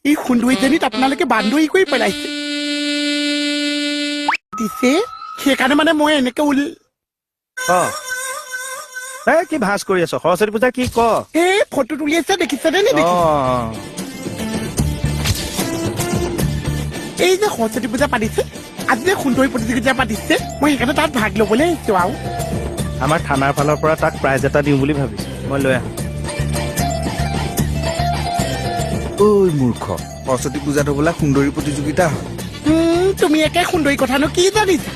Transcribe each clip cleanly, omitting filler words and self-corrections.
এই সুন্দৰীজনীত আপোনালোকে বান্দৰী কৰি পেলাইছে দিছে সেইকাৰণে মানে মই এনেকে কি ভাজ কৰি আছ সৰস্বতী পূজা কি ক এই ফটো তুলি আছে দেখিছেনে এই যে সৰস্বতী পূজা পাতিছে আজি যে সুন্দৰী প্ৰতিযোগিতা পাতিছে মই সেইকাৰণে তাত ভাগ ল'বলৈ আহিছো আৰু আমাৰ থানাৰ ফালৰ পৰা তাক প্ৰাইজ এটা দিওঁ বুলি ভাবিছো মই লৈ আহোঁ ঐ মূৰ্খ সৰস্বতী পূজাটো বোলা সুন্দৰী প্ৰতিযোগিতা হয় তুমি একে সুন্দৰী কথানো কি জানিছা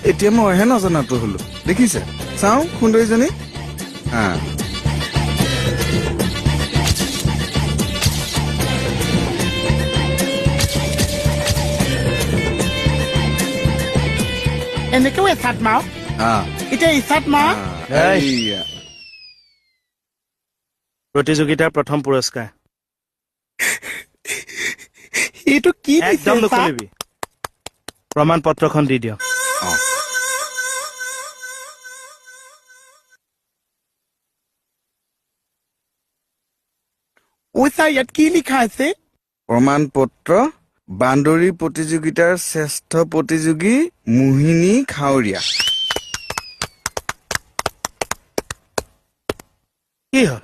এতিয়া মইহে নজনাতো হলো দেখিছে চাওঁ সুন্দৰীজনী এনেকেও এচাত মাও এতিয়া ইচাত মা প্ৰতিযোগিতাৰ প্ৰথম পুৰস্কাৰ এইটো কি একদম নুখুলিবি প্ৰমাণ পত্ৰখন দি দিয়ক ছাৰ ইয়াত কি লিখা আছে প্ৰমাণ পত্ৰ বান্দৰী প্ৰতিযোগিতাৰ শ্ৰেষ্ঠ প্ৰতিযোগী মোহিনী খাৱৰীয়া কি হ'ল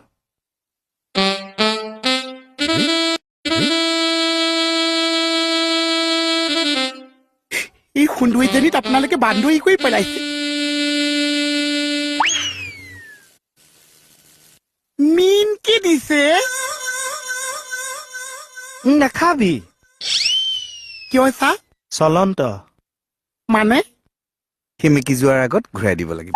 এই সুন্দৰীজনীত আপোনালোকে বান্দৰী কৰি পেলাইছে মিন কি দিছে নাখাবি কিয় ছাৰ চলন্ত মানে সেমেকি যোৱাৰ আগত ঘূৰাই দিব লাগিব